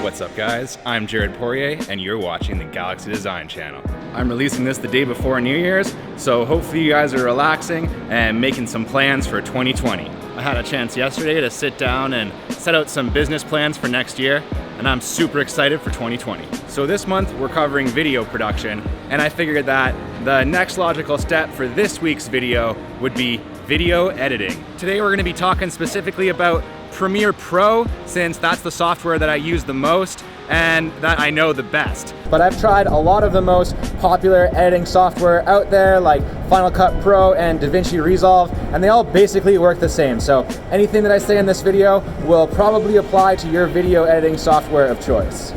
What's up guys, I'm Jared Poirier and you're watching the Galaxy Design channel. I'm releasing this the day before New Year's, so hopefully you guys are relaxing and making some plans for 2020. I had a chance yesterday to sit down and set out some business plans for next year, and I'm super excited for 2020. So this month we're covering video production, and I figured that the next logical step for this week's video would be video editing. Today we're going to be talking specifically about Premiere Pro, since that's the software that I use the most and that I know the best. But I've tried a lot of the most popular editing software out there, like Final Cut Pro and DaVinci Resolve, and they all basically work the same. So anything that I say in this video will probably apply to your video editing software of choice.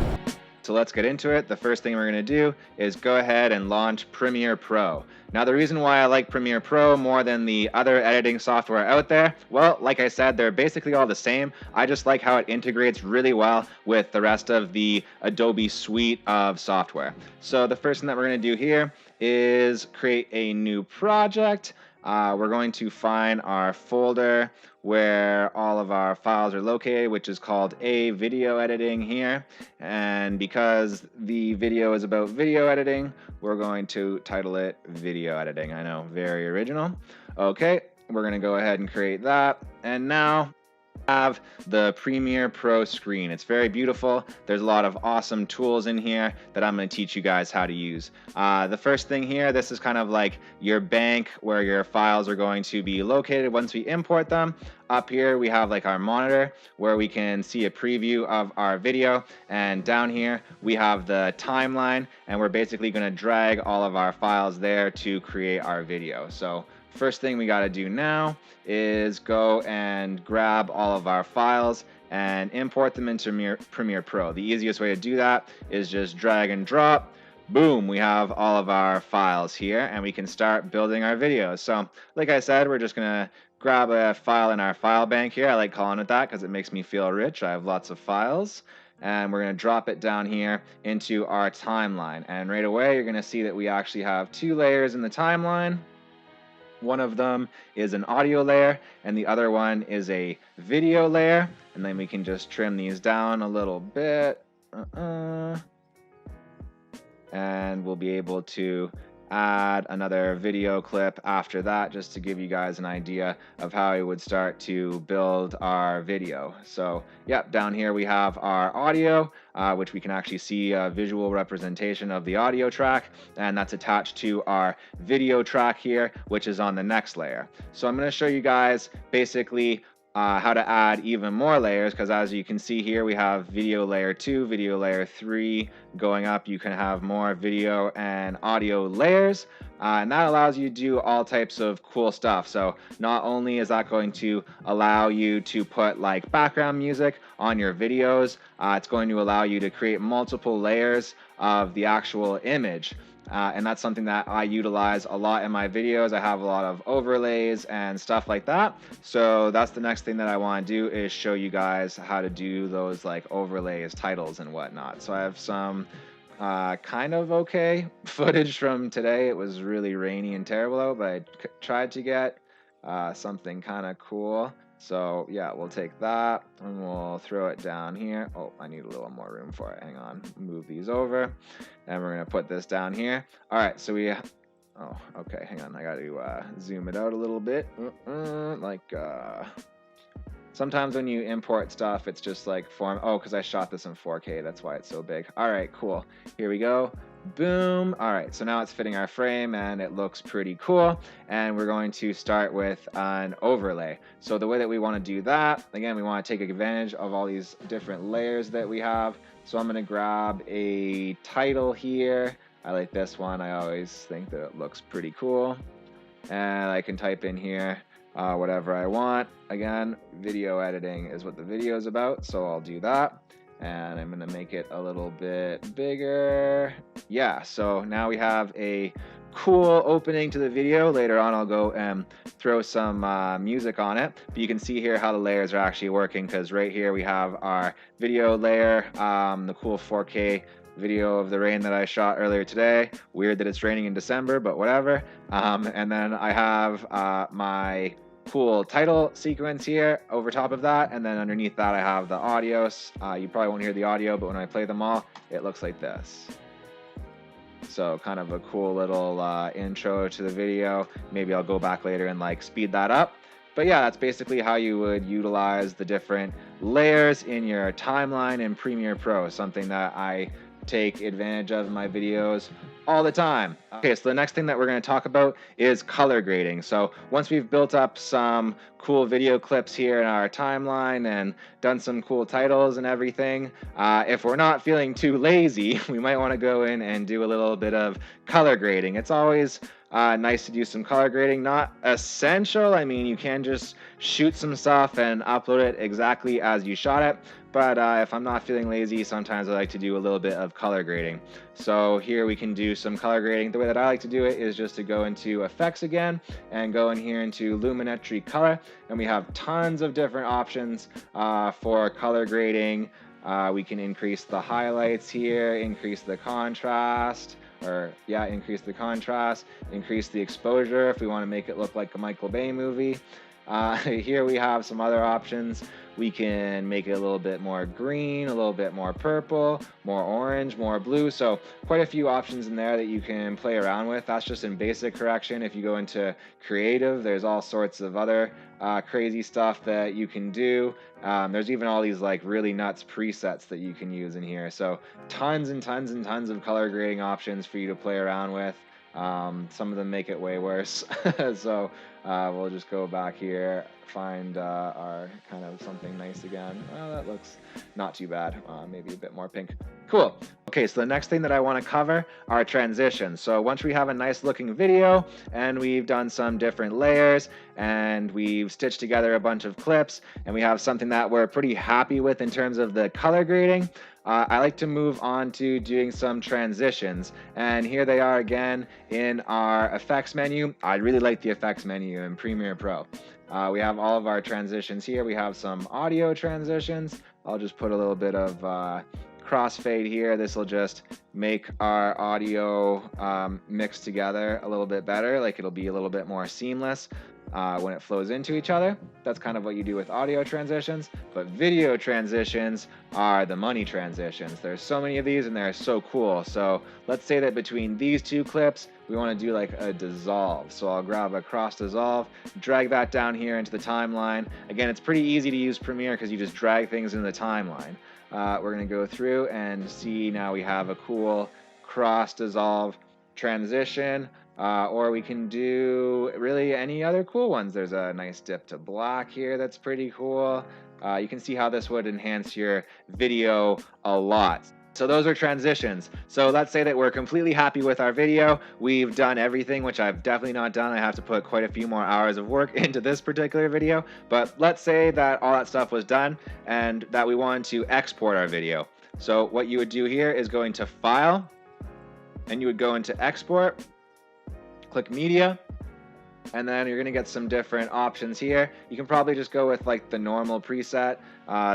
So let's get into it. The first thing we're going to do is go ahead and launch Premiere Pro. Now the reason why I like Premiere Pro more than the other editing software out there, well, like I said, they're basically all the same. I just like how it integrates really well with the rest of the Adobe suite of software. So the first thing that we're going to do here is create a new project. We're going to find our folder where all of our files are located, which is called A Video Editing here. And because the video is about video editing, we're going to title it Video Editing. I know, very original. Okay, we're going to go ahead and create that. And now have the Premiere Pro screen. It's very beautiful. There's a lot of awesome tools in here that I'm going to teach you guys how to use. The first thing here, this is kind of like your bank where your files are going to be located once we import them. Up here we have like our monitor where we can see a preview of our video, and down here we have the timeline, and we're basically going to drag all of our files there to create our video. So first thing we got to do now is go and grab all of our files and import them into Premiere Pro. The easiest way to do that is just drag and drop. Boom, we have all of our files here, and we can start building our videos. So like I said, we're just gonna grab a file in our file bank here. I like calling it that because it makes me feel rich. I have lots of files. And we're going to drop it down here into our timeline. And right away, you're going to see that we actually have two layers in the timeline. One of them is an audio layer, and the other one is a video layer. And then we can just trim these down a little bit. And we'll be able to add another video clip after that, just to give you guys an idea of how we would start to build our video. So yeah, down here we have our audio, which we can actually see a visual representation of the audio track, and that's attached to our video track here, which is on the next layer. So I'm going to show you guys basically how to add even more layers, because as you can see here, we have video layer 2, video layer 3. Going up, you can have more video and audio layers, and that allows you to do all types of cool stuff. So not only is that going to allow you to put like background music on your videos, it's going to allow you to create multiple layers of the actual image. And that's something that I utilize a lot in my videos. I have a lot of overlays and stuff like that. So that's the next thing that I want to do, is show you guys how to do those like overlays, titles and whatnot. So I have some kind of okay footage from today. It was really rainy and terrible out, but I tried to get something kind of cool. So yeah, we'll take that and we'll throw it down here. Oh, I need a little more room for it. Hang on, move these over. And we're gonna put this down here. All right, so we, oh, okay, hang on. I got to zoom it out a little bit. Sometimes when you import stuff, it's just like oh, because I shot this in 4K, that's why it's so big. All right, cool. Here we go. Boom. All right, so now it's fitting our frame and it looks pretty cool. And we're going to start with an overlay. So the way that we want to do that, again, we want to take advantage of all these different layers that we have. So I'm going to grab a title here. I like this one. I always think that it looks pretty cool. And I can type in here whatever I want. Again, video editing is what the video is about, so I'll do that. And I'm going to make it a little bit bigger. Yeah, so now we have a cool opening to the video. Later on, I'll go and throw some music on it. But you can see here how the layers are actually working, because right here we have our video layer, the cool 4K video of the rain that I shot earlier today. Weird that it's raining in December, but whatever. And then I have my cool title sequence here over top of that, and then underneath that I have the audio. You probably won't hear the audio, but when I play them all, it looks like this. So kind of a cool little intro to the video. Maybe I'll go back later and like speed that up. But yeah, that's basically how you would utilize the different layers in your timeline in Premiere Pro, something that I take advantage of in my videos all the time. Okay, so the next thing that we're going to talk about is color grading. So once we've built up some cool video clips here in our timeline and done some cool titles and everything, if we're not feeling too lazy, we might want to go in and do a little bit of color grading. It's always nice to do some color grading. Not essential. I mean, you can just shoot some stuff and upload it exactly as you shot it. But if I'm not feeling lazy, sometimes I like to do a little bit of color grading. So here we can do some color grading. The way that I like to do it is just to go into effects again and go in here into luminetry color. And we have tons of different options for color grading. We can increase the highlights here, increase the contrast, increase the contrast, increase the exposure if we want to make it look like a Michael Bay movie. Here we have some other options. We can make it a little bit more green, a little bit more purple, more orange, more blue. So quite a few options in there that you can play around with. That's just in basic correction. If you go into creative, there's all sorts of other crazy stuff that you can do. There's even all these like really nuts presets that you can use in here. So tons and tons and tons of color grading options for you to play around with. Some of them make it way worse. So we'll just go back here, find our kind of something nice again. Well, that looks not too bad. Maybe a bit more pink. Cool. Okay, so the next thing that I want to cover are transitions. So once we have a nice looking video and we've done some different layers and we've stitched together a bunch of clips and we have something that we're pretty happy with in terms of the color grading, I like to move on to doing some transitions, and here they are again in our effects menu. I really like the effects menu in Premiere Pro. We have all of our transitions here. We have some audio transitions. I'll just put a little bit of crossfade here. This will just make our audio mix together a little bit better, like it'll be a little bit more seamless when it flows into each other. That's kind of what you do with audio transitions, but video transitions are the money transitions. There's so many of these and they're so cool. So let's say that between these two clips, we want to do like a dissolve. So I'll grab a cross dissolve, drag that down here into the timeline. Again, it's pretty easy to use Premiere because you just drag things into the timeline. We're going to go through and see now we have a cool cross dissolve transition. Or we can do really any other cool ones. There's a nice dip to black here that's pretty cool. You can see how this would enhance your video a lot. So those are transitions. So let's say that we're completely happy with our video. We've done everything, which I've definitely not done. I have to put quite a few more hours of work into this particular video. But let's say that all that stuff was done and that we wanted to export our video. So what you would do here is go into File, and you would go into Export, click Media, and then you're going to get some different options here. You can probably just go with like the normal preset.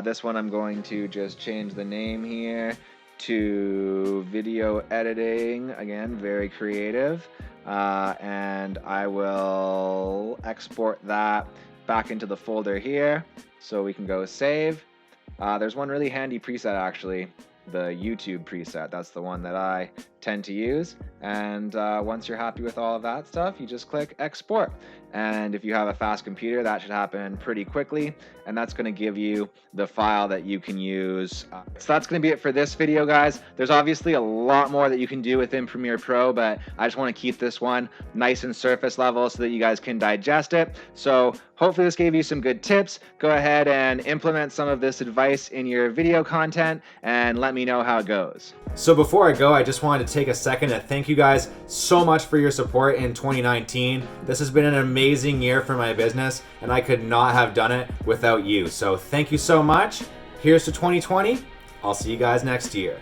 This one I'm going to just change the name here to video editing. Again, very creative. And I will export that back into the folder here. So we can go save. There's one really handy preset actually, the YouTube preset. That's the one that I tend to use. And once you're happy with all of that stuff, you just click export. And if you have a fast computer, that should happen pretty quickly. And that's going to give you the file that you can use. So that's going to be it for this video, guys. There's obviously a lot more that you can do within Premiere Pro, but I just want to keep this one nice and surface level so that you guys can digest it. So hopefully this gave you some good tips. Go ahead and implement some of this advice in your video content and let me know how it goes. So before I go, I just wanted to take a second to thank you guys so much for your support in 2019. This has been an amazing year for my business, and I could not have done it without you. So thank you so much. Here's to 2020. I'll see you guys next year.